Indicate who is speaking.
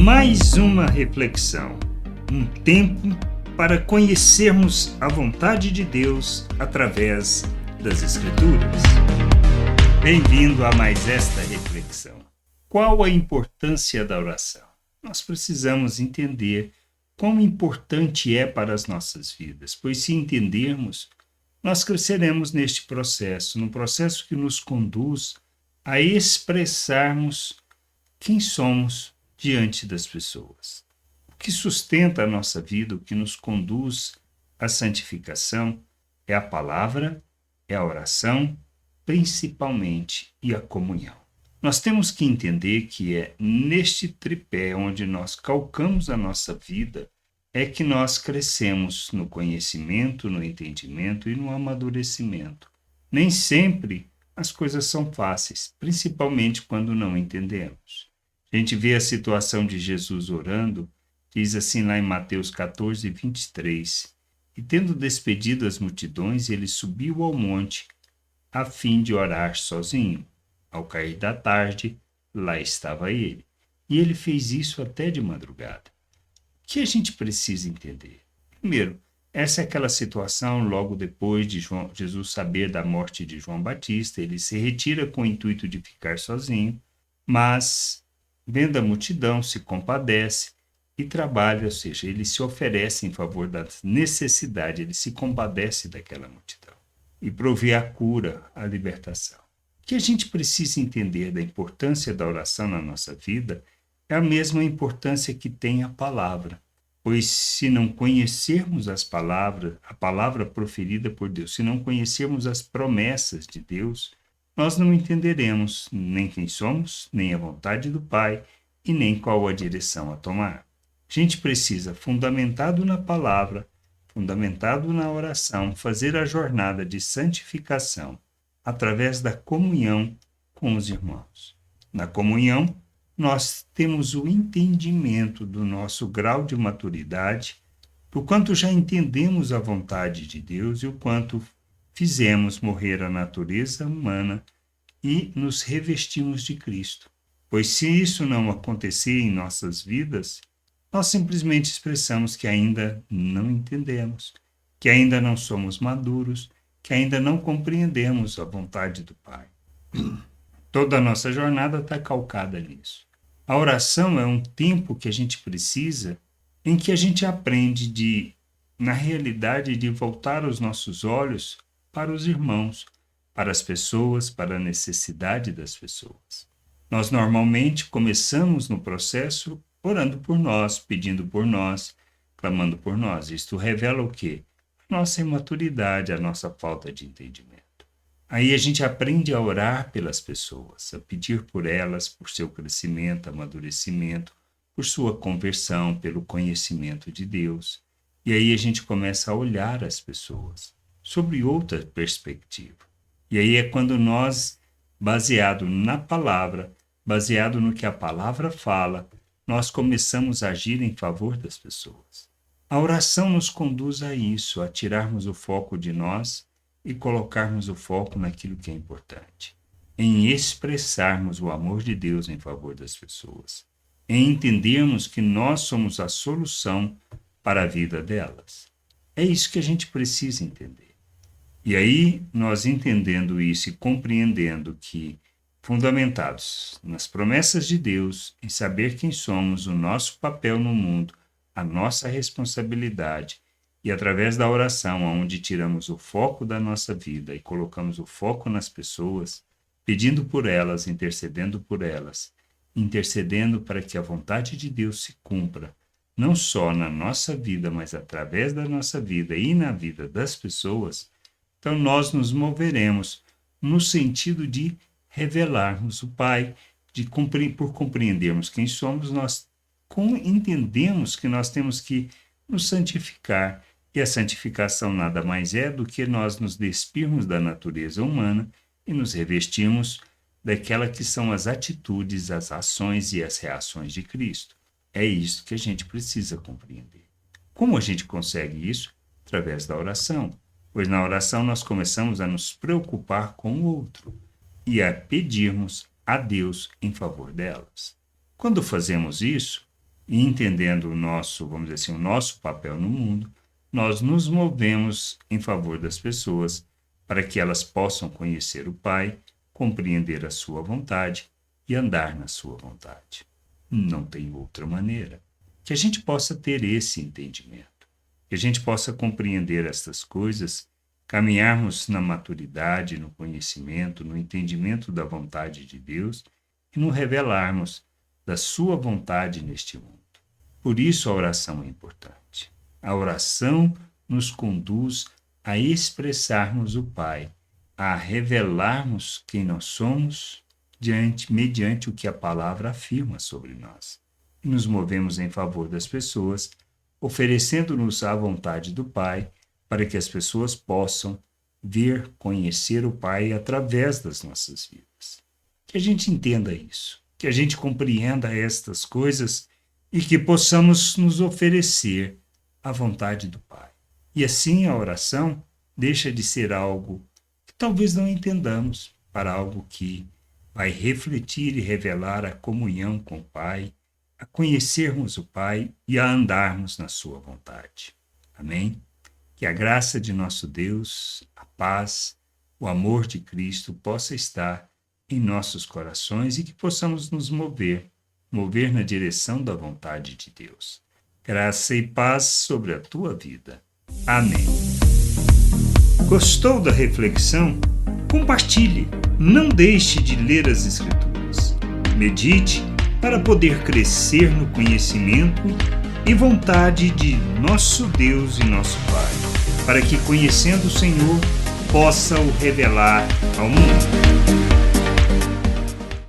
Speaker 1: Mais uma reflexão, um tempo para conhecermos a vontade de Deus através das Escrituras. Bem-vindo a mais esta reflexão. Qual a importância da oração? Nós precisamos entender quão importante é para as nossas vidas, pois se entendermos, nós cresceremos neste processo, num processo que nos conduz a expressarmos quem somos diante das pessoas. O que sustenta a nossa vida, o que nos conduz à santificação, é a palavra, é a oração, principalmente, e a comunhão. Nós temos que entender que é neste tripé onde nós calcamos a nossa vida, é que nós crescemos no conhecimento, no entendimento e no amadurecimento. Nem sempre as coisas são fáceis, principalmente quando não entendemos. A gente vê a situação de Jesus orando, diz assim lá em Mateus 14, 23, e tendo despedido as multidões, ele subiu ao monte a fim de orar sozinho. Ao cair da tarde, lá estava ele. E ele fez isso até de madrugada. O que a gente precisa entender? Primeiro, essa é aquela situação logo depois de Jesus saber da morte de João Batista, ele se retira com o intuito de ficar sozinho, mas vendo a multidão, se compadece e trabalha, ou seja, ele se oferece em favor da necessidade, ele se compadece daquela multidão e provê a cura, a libertação. O que a gente precisa entender da importância da oração na nossa vida é a mesma importância que tem a palavra, pois se não conhecermos as palavras, a palavra proferida por Deus, se não conhecermos as promessas de Deus, nós não entenderemos nem quem somos, nem a vontade do Pai e nem qual a direção a tomar. A gente precisa, fundamentado na palavra, fundamentado na oração, fazer a jornada de santificação através da comunhão com os irmãos. Na comunhão, nós temos o entendimento do nosso grau de maturidade, do quanto já entendemos a vontade de Deus e o quanto fizemos morrer a natureza humana e nos revestimos de Cristo. Pois se isso não acontecer em nossas vidas, nós simplesmente expressamos que ainda não entendemos, que ainda não somos maduros, que ainda não compreendemos a vontade do Pai. Toda a nossa jornada está calcada nisso. A oração é um tempo que a gente precisa em que a gente aprende na realidade, de voltar os nossos olhos para os irmãos, para as pessoas, para a necessidade das pessoas. Nós normalmente começamos no processo orando por nós, pedindo por nós, clamando por nós. Isto revela o quê? A nossa imaturidade, a nossa falta de entendimento. Aí a gente aprende a orar pelas pessoas, a pedir por elas, por seu crescimento, amadurecimento, por sua conversão, pelo conhecimento de Deus. E aí a gente começa a olhar as pessoas sobre outra perspectiva. E aí é quando nós, baseado na palavra, baseado no que a palavra fala, nós começamos a agir em favor das pessoas. A oração nos conduz a isso, a tirarmos o foco de nós e colocarmos o foco naquilo que é importante, em expressarmos o amor de Deus em favor das pessoas, em entendermos que nós somos a solução para a vida delas. É isso que a gente precisa entender. E aí, nós entendendo isso e compreendendo que, fundamentados nas promessas de Deus, em saber quem somos, o nosso papel no mundo, a nossa responsabilidade, e através da oração, onde tiramos o foco da nossa vida e colocamos o foco nas pessoas, pedindo por elas, intercedendo para que a vontade de Deus se cumpra, não só na nossa vida, mas através da nossa vida e na vida das pessoas, então nós nos moveremos no sentido de revelarmos o Pai, por compreendermos quem somos, nós entendemos que nós temos que nos santificar. E a santificação nada mais é do que nós nos despirmos da natureza humana e nos revestirmos daquela que são as atitudes, as ações e as reações de Cristo. É isso que a gente precisa compreender. Como a gente consegue isso? Através da oração. Pois na oração nós começamos a nos preocupar com o outro e a pedirmos a Deus em favor delas. Quando fazemos isso, E entendendo o nosso, vamos dizer assim, o nosso papel no mundo, nós nos movemos em favor das pessoas para que elas possam conhecer o Pai, compreender a sua vontade e andar na sua vontade. Não tem outra maneira. Que a gente possa ter esse entendimento, que a gente possa compreender estas coisas, caminharmos na maturidade, no conhecimento, no entendimento da vontade de Deus e nos revelarmos da sua vontade neste mundo. Por isso a oração é importante. A oração nos conduz a expressarmos o Pai, a revelarmos quem nós somos mediante o que a palavra afirma sobre nós. E nos movemos em favor das pessoas, oferecendo-nos a vontade do Pai para que as pessoas possam ver, conhecer o Pai através das nossas vidas. Que a gente entenda isso, que a gente compreenda estas coisas e que possamos nos oferecer à vontade do Pai. E assim a oração deixa de ser algo que talvez não entendamos, para algo que vai refletir e revelar a comunhão com o Pai, a conhecermos o Pai e a andarmos na sua vontade. Amém? Que a graça de nosso Deus, a paz, o amor de Cristo possa estar em nossos corações e que possamos nos mover na direção da vontade de Deus. Graça e paz sobre a tua vida. Amém. Gostou da reflexão? Compartilhe. Não deixe de ler as Escrituras. Medite para poder crescer no conhecimento e vontade de nosso Deus e nosso Pai, para que, conhecendo o Senhor, possa o revelar ao mundo.